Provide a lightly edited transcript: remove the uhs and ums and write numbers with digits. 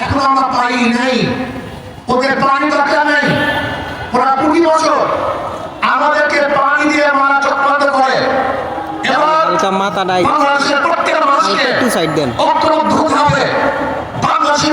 এখন আমরা পাই নাই, ওদের পানি দরকার নেই। ওরা 20 বছর আমাদেরকে পানি দিয়ে মারা চক্রান্ত করে। এবার মাথা নাই, বাংলাদেশের প্রত্যেক মানুষকে একটু সাইড দেন। ঐক্যবদ্ধ হতে হবে। বাংলাদেশের